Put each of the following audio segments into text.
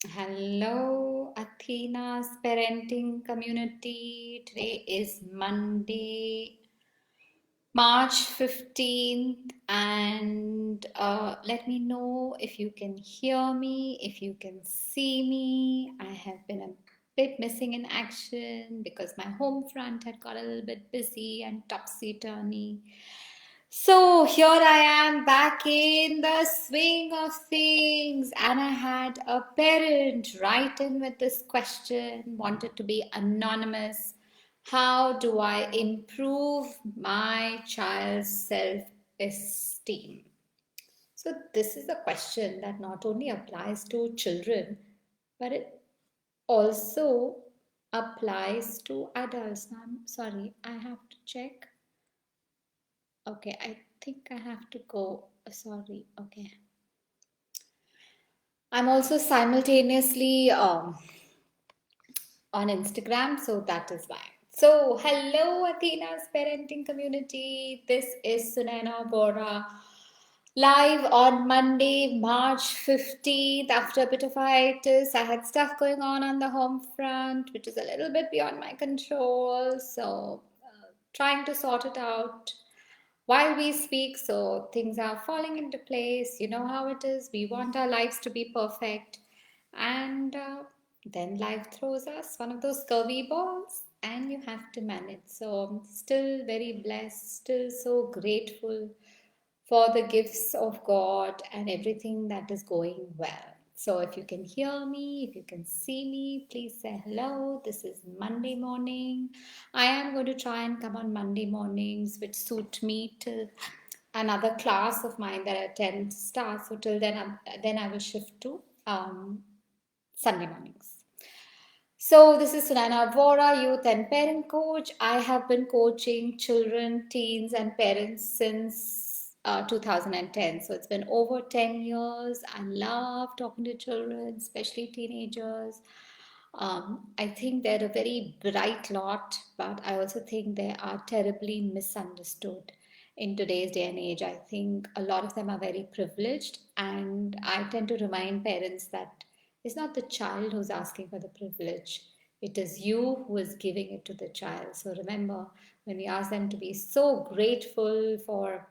Hello, Athena's parenting community. Today is Monday, March 15th, and let me know if you can hear me, if you can see me. I have been a bit missing in action because my home front had got a little bit busy and topsy-turvy. So here I am back in the swing of things, and I had a parent write in with this question, wanted to be anonymous. How do I improve my child's self esteem? So, this is a question that not only applies to children, but it also applies to adults. I'm sorry, I have to check. Okay, I think I have to go. Sorry, okay. I'm also simultaneously on Instagram, so that is why. So, hello, Athena's parenting community. This is Sunaina Bora live on Monday, March 15th. After a bit of hiatus, I had stuff going on the home front, which is a little bit beyond my control. So, trying to sort it out while we speak, so things are falling into place. You know how it is. We want our lives to be perfect, and then life throws us one of those curvy balls, and you have to manage. So I'm still very blessed, still so grateful for the gifts of God and everything that is going well. So, if you can hear me, if you can see me, please say hello. This is Monday morning. I am going to try and come on Monday mornings, which suit me till another class of mine that I attend starts. So, till then I will shift to Sunday mornings. So, this is Sunana Vora, youth and parent coach. I have been coaching children, teens, and parents since 2010. So, it's been over 10 years. I love talking to children, especially teenagers. I think they're a very bright lot, but I also think they are terribly misunderstood in today's day and age. I think a lot of them are very privileged, and I tend to remind parents that it's not the child who's asking for the privilege. It is you who is giving it to the child. So remember, when we ask them to be so grateful for,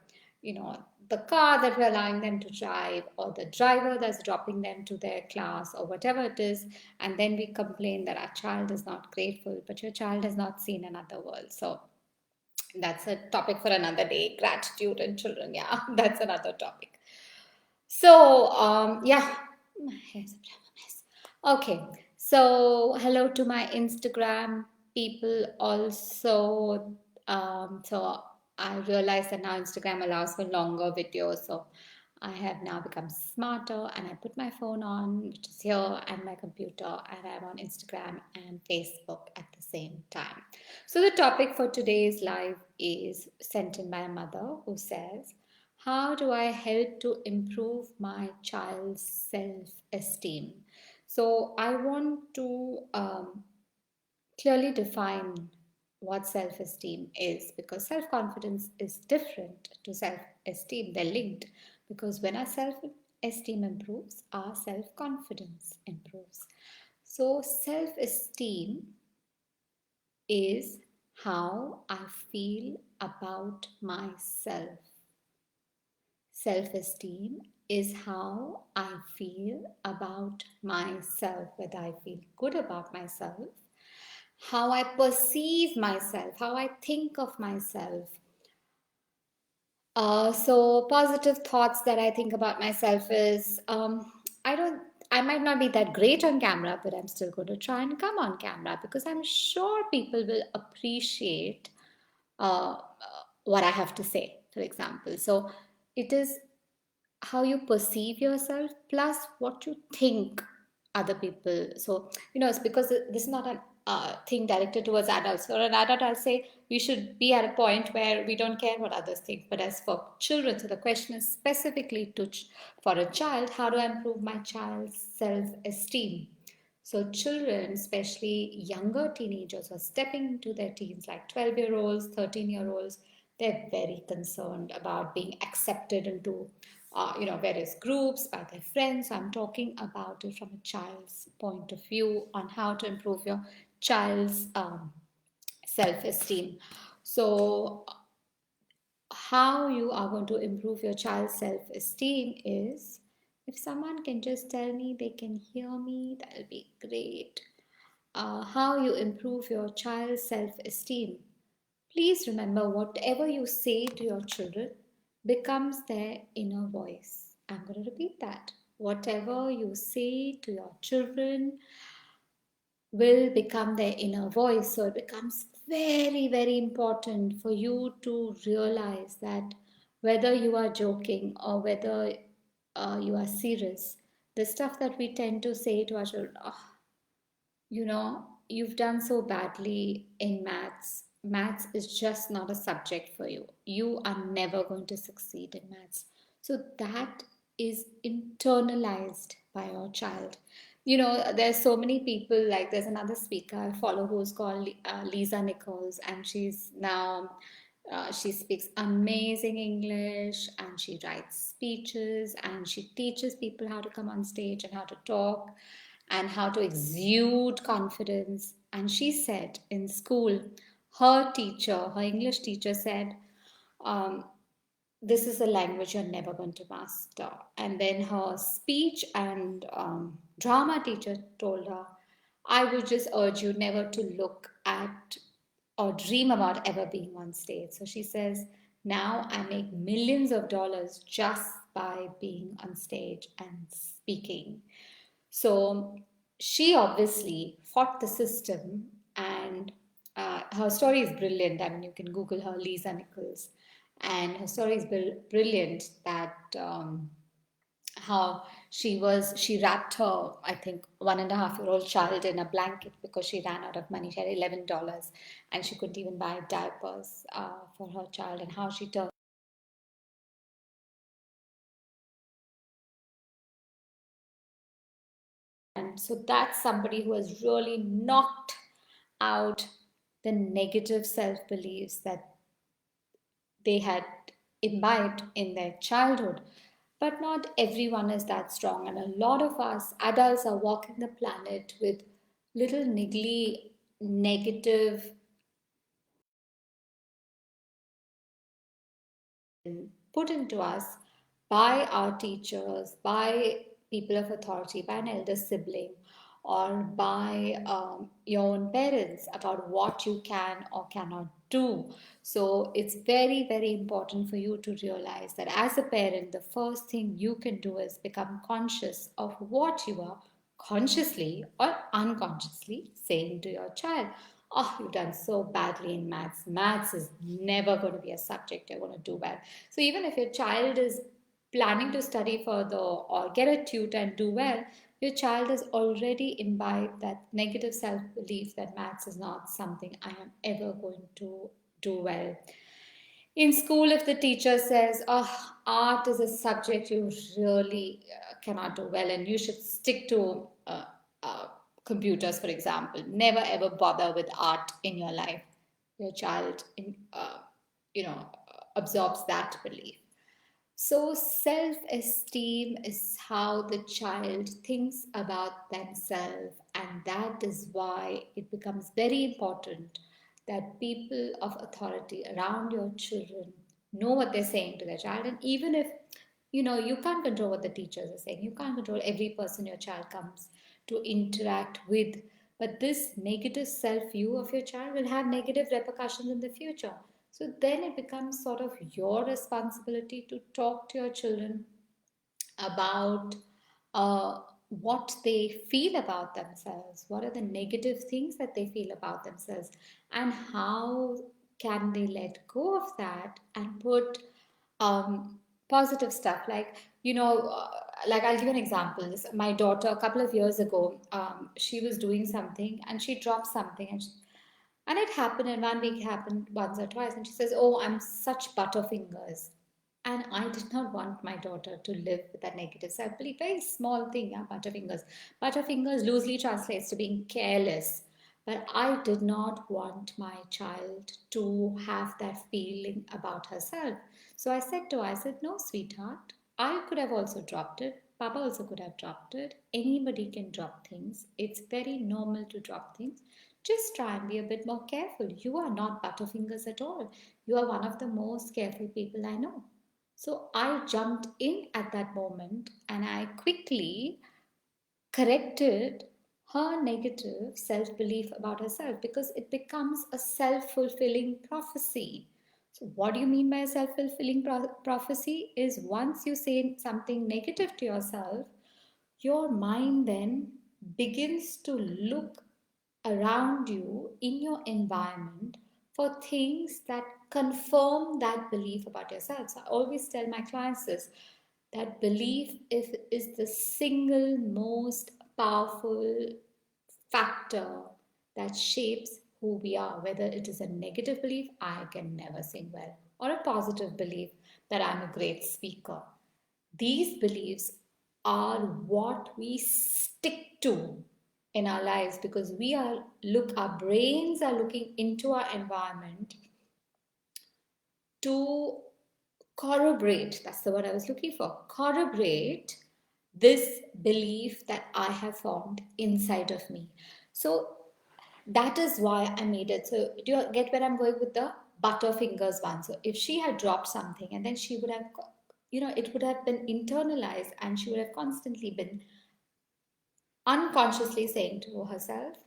the car that we're allowing them to drive, or the driver that's dropping them to their class, or whatever it is, and then we complain that our child is not grateful, but your child has not seen another world. So that's a topic for another day. Gratitude and children, yeah, that's another topic. So, yeah, my hair's a mess. Okay, so hello to my Instagram people also. So I realized that now Instagram allows for longer videos. So I have now become smarter, and I put my phone on, which is here, and my computer, and I'm on Instagram and Facebook at the same time. So the topic for today's live is sent in by a mother who says, how do I help to improve my child's self esteem? So, I want to clearly define what self esteem is, because self confidence is different to self esteem. They're linked, because when our self esteem improves, our self confidence improves. So, self esteem is how I feel about myself. Self esteem is how I feel about myself, whether I feel good about myself, how I perceive myself, how I think of myself. So positive thoughts that I think about myself is I don't I might not be that great on camera, but I'm still going to try and come on camera, because I'm sure people will appreciate what I have to say, for example. So it is how you perceive yourself plus what you think other people. So it's because this is not a thing directed towards adults. For an adult, I'll say we should be at a point where we don't care what others think. But as for children, so the question is specifically for a child, how do I improve my child's self-esteem? So children, especially younger teenagers who are stepping into their teens, like 12-year-olds, 13-year-olds, they're very concerned about being accepted into various groups, by their friends. I'm talking about it from a child's point of view on how to improve your child's self-esteem. So, how you are going to improve your child's self-esteem is, if someone can just tell me they can hear me, that'll be great. How you improve your child's self-esteem. Please remember, whatever you say to your children becomes their inner voice. I'm going to repeat that. Whatever you say to your children will become their inner voice. So it becomes very, very important for you to realize that whether you are joking or whether you are serious, the stuff that we tend to say to our children, "Oh, you've done so badly in maths. Maths is just not a subject for you. You are never going to succeed in maths." So that is internalized by your child. There's so many people, like there's another speaker I follow who's called Lisa Nichols, and she speaks amazing English, and she writes speeches, and she teaches people how to come on stage and how to talk and how to exude confidence. And she said in school, her English teacher said, um, this is a language you're never going to master. And then her speech and drama teacher told her, I would just urge you never to look at or dream about ever being on stage. So she says, now I make millions of dollars just by being on stage and speaking. So she obviously fought the system, and her story is brilliant. I mean, you can Google her, Lisa Nichols, and her story is brilliant. That how she wrapped her, I think, 1.5-year-old child in a blanket because she ran out of money. She had $11, and she couldn't even buy diapers for her child, and how she turned. And so that's somebody who has really knocked out the negative self beliefs that they had imbibed in their childhood. But not everyone is that strong, and a lot of us adults are walking the planet with little niggly negative put into us by our teachers, by people of authority, by an elder sibling, or by your own parents about what you can or cannot do. So it's very, very important for you to realize that as a parent, the first thing you can do is become conscious of what you are consciously or unconsciously saying to your child. Oh, you've done so badly in maths. Maths is never going to be a subject you're going to do well. So even if your child is planning to study further or get a tutor and do well, your child has already imbibed that negative self belief that maths is not something I am ever going to do well. In school, if the teacher says, oh, art is a subject you really cannot do well, and you should stick to uh, computers, for example, never ever bother with art in your life, your child absorbs that belief. So, self esteem is how the child thinks about themselves, and that is why it becomes very important that people of authority around your children know what they're saying to their child. And even if you can't control what the teachers are saying, you can't control every person your child comes to interact with, but this negative self view of your child will have negative repercussions in the future. So then it becomes sort of your responsibility to talk to your children about uh, what they feel about themselves, what are the negative things that they feel about themselves, and how can they let go of that and put positive stuff like I'll give you an example. My daughter, a couple of years ago, she was doing something and she dropped something, and it happened in 1 week, happened once or twice. And she says, oh, I'm such butterfingers. And I did not want my daughter to live with that negative self belief. Very small thing, yeah, butterfingers. Butterfingers loosely translates to being careless. But I did not want my child to have that feeling about herself. So I said to her, I said, no, sweetheart. I could have also dropped it. Papa also could have dropped it. Anybody can drop things. It's very normal to drop things. Just try and be a bit more careful. You are not Butterfingers at all. You are one of the most careful people I know. So I jumped in at that moment and I quickly corrected her negative self belief about herself because it becomes a self fulfilling prophecy. So, what do you mean by a self fulfilling prophecy? Is once you say something negative to yourself, your mind then begins to look around you in your environment for things that confirm that belief about yourself. So I always tell my clients this, that belief is the single most powerful factor that shapes who we are, whether it is a negative belief, I can never sing well, or a positive belief that I'm a great speaker. These beliefs are what we stick to in our lives because our brains are looking into our environment to corroborate, that's the word I was looking for, corroborate this belief that I have formed inside of me. So that is why I made it. So do you get where I'm going with the Butterfingers one? So if she had dropped something and then she would have, it would have been internalized and she would have constantly been unconsciously saying to herself,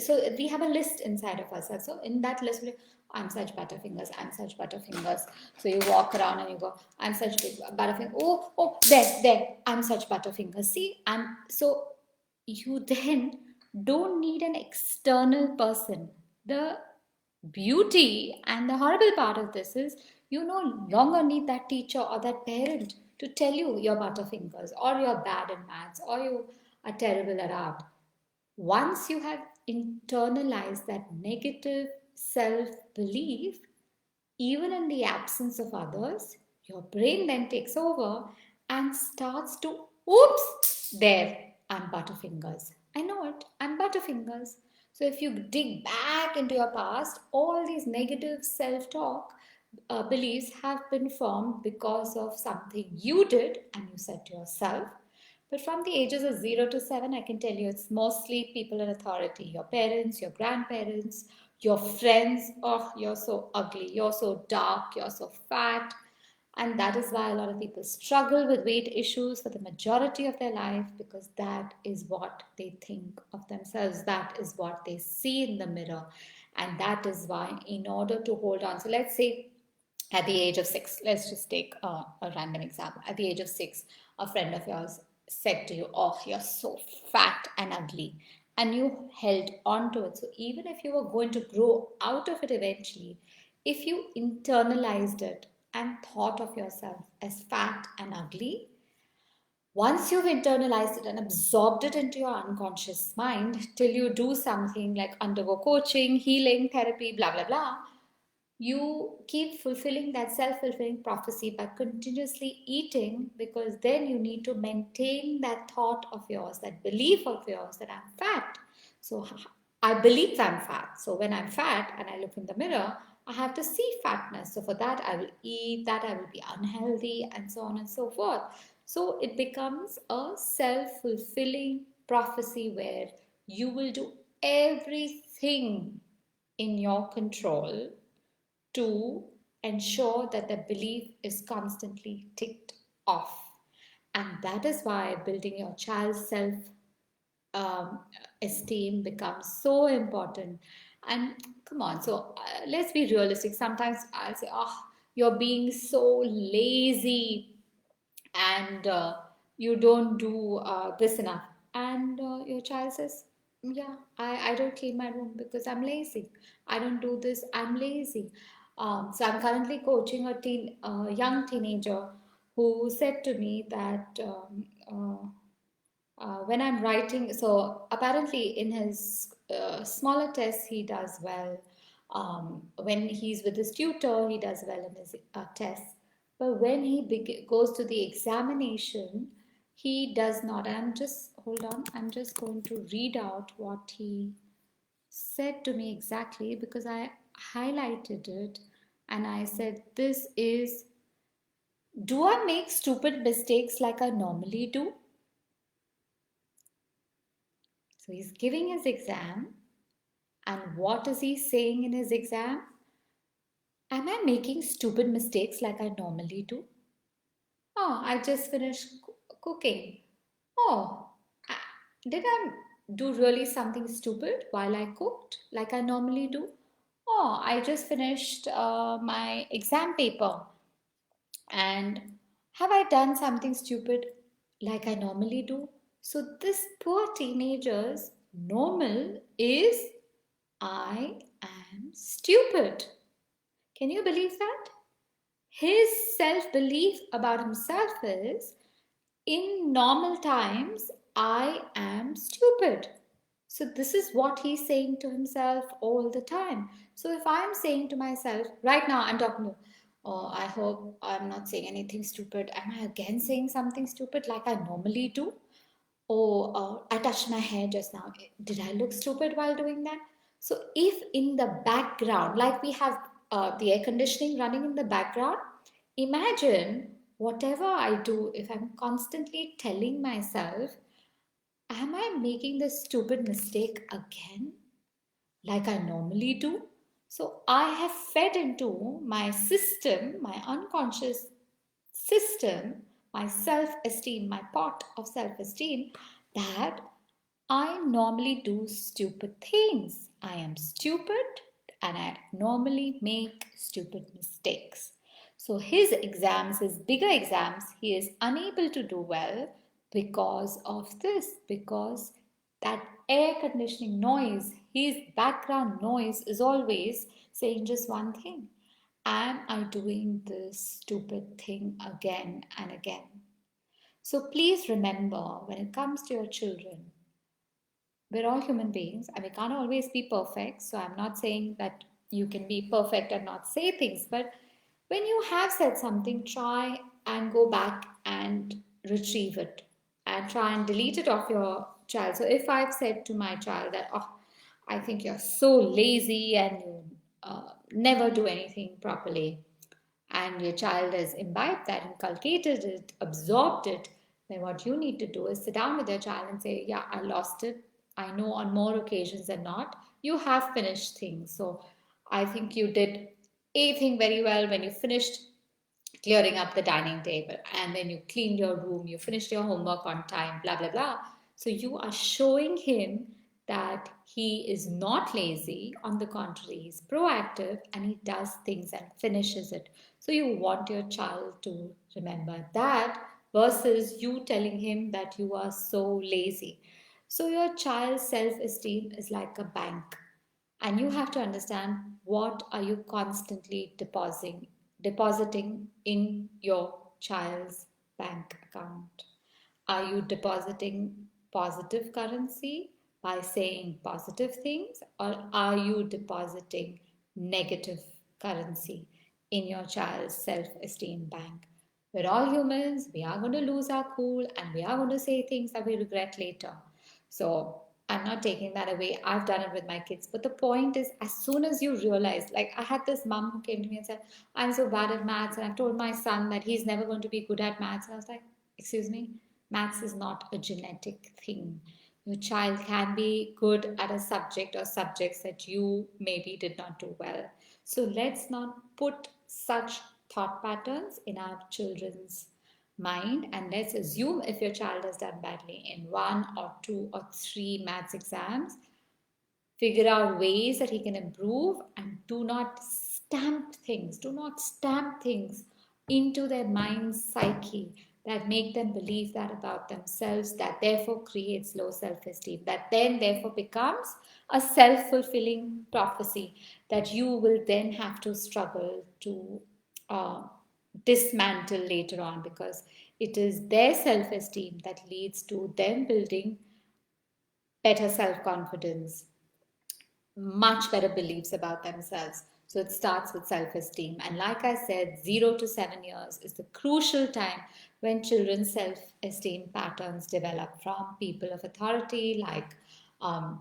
so we have a list inside of ourselves. So in that list, I'm such Butterfingers, I'm such Butterfingers. So you walk around and you go, I'm such big Butterfinger. There, I'm such Butterfingers. See, and so you then don't need an external person. The beauty and the horrible part of this is you no longer need that teacher or that parent to tell you you're Butterfingers or you're bad in maths or you are terrible at art. Once you have internalized that negative self belief, even in the absence of others, your brain then takes over and starts to, oops, there, I'm Butterfingers. I know it, I'm Butterfingers. So if you dig back into your past, all these negative self talk beliefs have been formed because of something you did and you said to yourself. But from the ages of 0 to 7, I can tell you it's mostly people in authority, your parents, your grandparents, your friends. Oh, you're so ugly, you're so dark, you're so fat. And that is why a lot of people struggle with weight issues for the majority of their life because that is what they think of themselves. That is what they see in the mirror. And that is why, in order to hold on, so let's say at the age of 6, let's just take a random example. At the age of 6, a friend of yours said to you, oh, you're so fat and ugly. And you held on to it. So even if you were going to grow out of it eventually, if you internalized it and thought of yourself as fat and ugly, once you've internalized it and absorbed it into your unconscious mind till you do something like undergo coaching, healing, therapy, blah, blah, blah, you keep fulfilling that self-fulfilling prophecy by continuously eating because then you need to maintain that thought of yours, that belief of yours that I'm fat. So I believe I'm fat. So when I'm fat and I look in the mirror, I have to see fatness. So for that, I will eat, that I will be unhealthy, and so on and so forth. So it becomes a self-fulfilling prophecy where you will do everything in your control to ensure that the belief is constantly ticked off. And that is why building your child's self um, esteem becomes so important. And come on, so let's be realistic. Sometimes I'll say, oh, you're being so lazy and you don't do this enough. And your child says, yeah, I don't clean my room because I'm lazy. I don't do this, I'm lazy. So I'm currently coaching a young teenager who said to me that when I'm writing, so apparently in his smaller tests, he does well. When he's with his tutor, he does well in his tests. But when he goes to the examination, he does not. Hold on, I'm just going to read out what he said to me exactly because I highlighted it and I said, this is Do I make stupid mistakes like I normally do? So he's giving his exam, and what is he saying in his exam? Am I making stupid mistakes like I normally do? Oh, I just finished cooking. Oh, did I do really something stupid while I cooked like I normally do? Oh, I just finished my exam paper. And have I done something stupid like I normally do? So, this poor teenager's normal is I am stupid. Can you believe that? His self belief about himself is in normal times, I am stupid. So, this is what he's saying to himself all the time. So, if I'm saying to myself, right now, I'm talking to, oh, I hope I'm not saying anything stupid. Am I again saying something stupid like I normally do? Oh, I touched my hair just now. Did I look stupid while doing that? So, if in the background, like we have the air conditioning running in the background, imagine whatever I do, if I'm constantly telling myself, am I making this stupid mistake again? Like I normally do. So I have fed into my system, my unconscious system, my self esteem, my pot of self esteem, that I normally do stupid things. I am stupid and I normally make stupid mistakes. So his exams, his bigger exams, he is unable to do well because of this, because that air conditioning noise, his background noise is always saying just one thing. Am I doing this stupid thing again and again? So please remember, when it comes to your children, we're all human beings and we can't always be perfect. So I'm not saying that you can be perfect and not say things, but when you have said something, try and go back and retrieve it and try and delete it off your child. So if I've said to my child that, oh, I think you're so lazy and you never do anything properly, and your child has imbibed that, inculcated it, absorbed it, then what you need to do is sit down with your child and say, yeah, I lost it. I know on more occasions than not, you have finished things. So I think you did a thing very well when you finished clearing up the dining table, and then you cleaned your room, you finished your homework on time, blah blah blah. So you are showing him that he is not lazy. On the contrary, he's proactive and he does things and finishes it. So you want your child to remember that versus you telling him that you are so lazy. So your child's self-esteem is like a bank, and you have to understand what are you constantly depositing in your child's bank account. Are you depositing positive currency by saying positive things, or are you depositing negative currency in your child's self-esteem bank? We're all humans, we are going to lose our cool and we are going to say things that we regret later. So I'm not taking that away. I've done it with my kids. But the point is, as soon as you realize, like I had this mom who came to me and said, I'm so bad at maths. And I've told my son that he's never going to be good at maths. And I was like, excuse me, maths is not a genetic thing. Your child can be good at a subject or subjects that you maybe did not do well. So let's not put such thought patterns in our children's mind, and let's assume if your child has done badly in one or two or three maths exams, figure out ways that he can improve, and do not stamp things into their mind's psyche that make them believe that about themselves, that therefore creates low self-esteem, that then therefore becomes a self-fulfilling prophecy that you will then have to struggle to uh, dismantle later on, because it is their self-esteem that leads to them building better self-confidence, much better beliefs about themselves. So it starts with self esteem. And like I said, 0 to 7 years is the crucial time when children's self esteem patterns develop from people of authority, like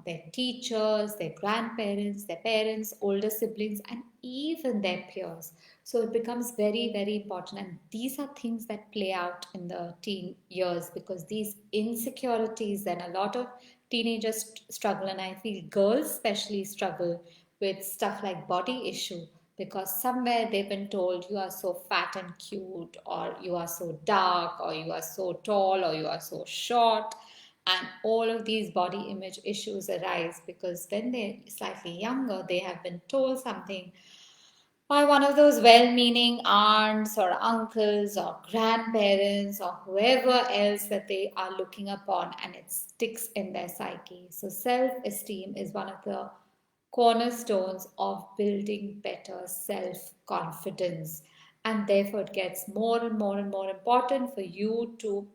their teachers, their grandparents, their parents, older siblings, and even their peers. So it becomes very, very important. And these are things that play out in the teen years, because these insecurities, and a lot of teenagers struggle, and I feel girls especially struggle with stuff like body issue, because somewhere they've been told you are so fat and cute, or you are so dark, or you are so tall, or you are so short. And all of these body image issues arise because when they're slightly younger, they have been told something by one of those well meaning aunts or uncles or grandparents or whoever else that they are looking upon, and it sticks in their psyche. So, self esteem is one of the cornerstones of building better self confidence, and therefore it gets more and more and more important for you to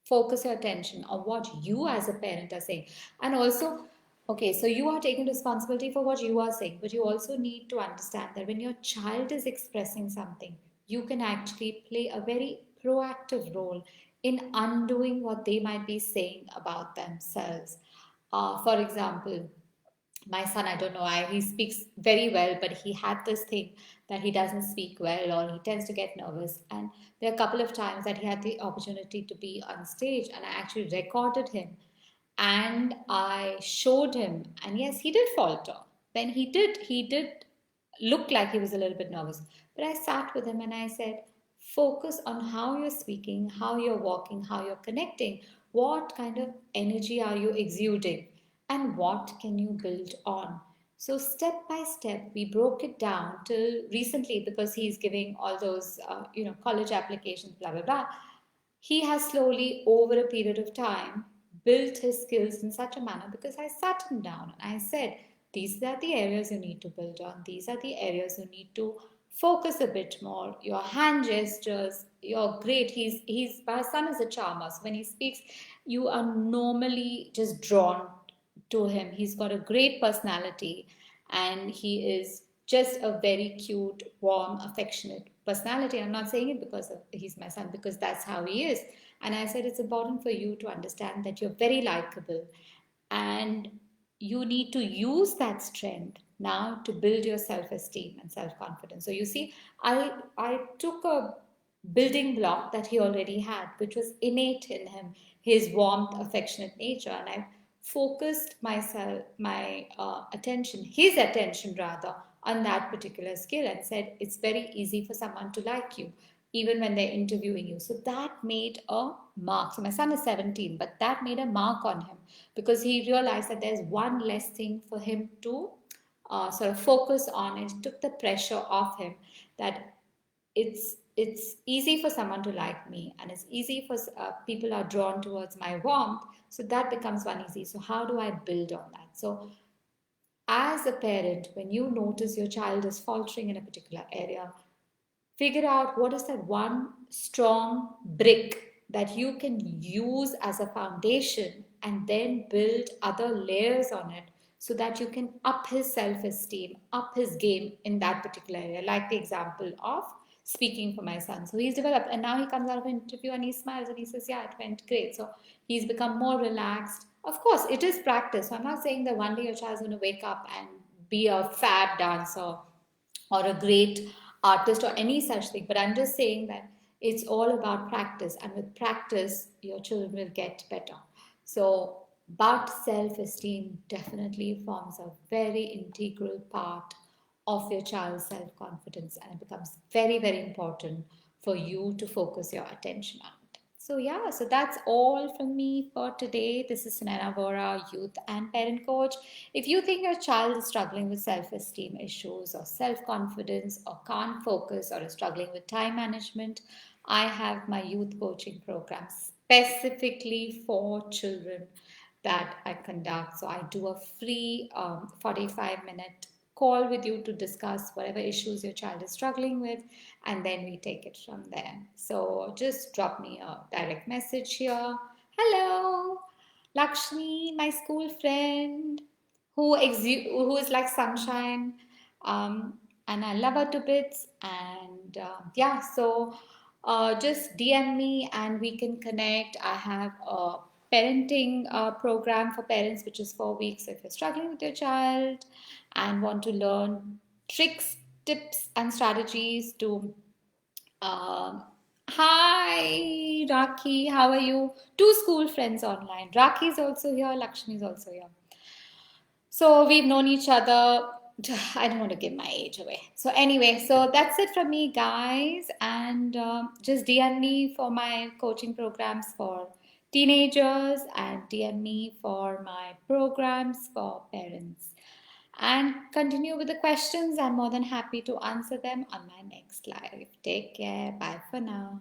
focus your attention on what you as a parent are saying. And also, okay, so you are taking responsibility for what you are saying, but you also need to understand that when your child is expressing something, you can actually play a very proactive role in undoing what they might be saying about themselves. For example, my son, I don't know, he speaks very well, but he had this thing that he doesn't speak well, or he tends to get nervous. And there are a couple of times that he had the opportunity to be on stage, and I actually recorded him and I showed him. And yes, he did falter. Then he did look like he was a little bit nervous. But I sat with him and I said, focus on how you're speaking, how you're walking, how you're connecting. What kind of energy are you exuding? And what can you build on? So, step by step, we broke it down till recently, because he's giving all those, college applications, blah, blah, blah. He has slowly, over a period of time, built his skills in such a manner, because I sat him down and I said, these are the areas you need to build on. These are the areas you need to focus a bit more. Your hand gestures, you're great. My son is a charmer. So when he speaks, you are normally just drawn to him. He's got a great personality, and he is just a very cute, warm, affectionate personality. I'm not saying it because he's my son, because that's how he is. And I said it's important for you to understand that you're very likable, and you need to use that strength now to build your self-esteem and self-confidence. So you see, I took a building block that he already had, which was innate in him, his warmth, affectionate nature, and I focused my attention, his attention rather, on that particular skill, and said it's very easy for someone to like you even when they're interviewing you. So that made a mark. So my son is 17, but that made a mark on him, because he realized that there's one less thing for him to sort of focus on. It took the pressure off him, that it's easy for someone to like me, and it's easy for people are drawn towards my warmth. So that becomes one easy. So how do I build on that? So as a parent, when you notice your child is faltering in a particular area, figure out what is that one strong brick that you can use as a foundation, and then build other layers on it, so that you can up his self esteem, up his game in that particular area. Like the example of speaking for my son. So he's developed, and now he comes out of an interview and he smiles and he says, yeah, it went great. So he's become more relaxed. Of course, it is practice. So I'm not saying that one day your child's going to wake up and be a fab dancer or a great artist or any such thing, but I'm just saying that it's all about practice, and with practice your children will get better. So but self-esteem definitely forms a very integral part of your child's self-confidence, and it becomes very, very important for you to focus your attention on it. So yeah, so that's all from me for today. This is Sunana Vora, youth and parent coach. If you think your child is struggling with self-esteem issues or self-confidence, or can't focus, or is struggling with time management, I have my youth coaching program specifically for children that I conduct. So I do a free 45-minute call with you to discuss whatever issues your child is struggling with, and then we take it from there. So just drop me a direct message here. Hello, Lakshmi, my school friend, who is like sunshine, and I love her to bits. And yeah, so just DM me and we can connect. I have a parenting program for parents, which is 4 weeks. So if you're struggling with your child and want to learn tricks, tips, and strategies to hi, Raki, how are you? Two school friends online. Raki is also here, Lakshmi is also here. So we've known each other. I don't want to give my age away. So anyway, so that's it from me, guys. And just DM me for my coaching programs for teenagers and DM me for my programs for parents. And continue with the questions. I'm more than happy to answer them on my next live. Take care. Bye for now.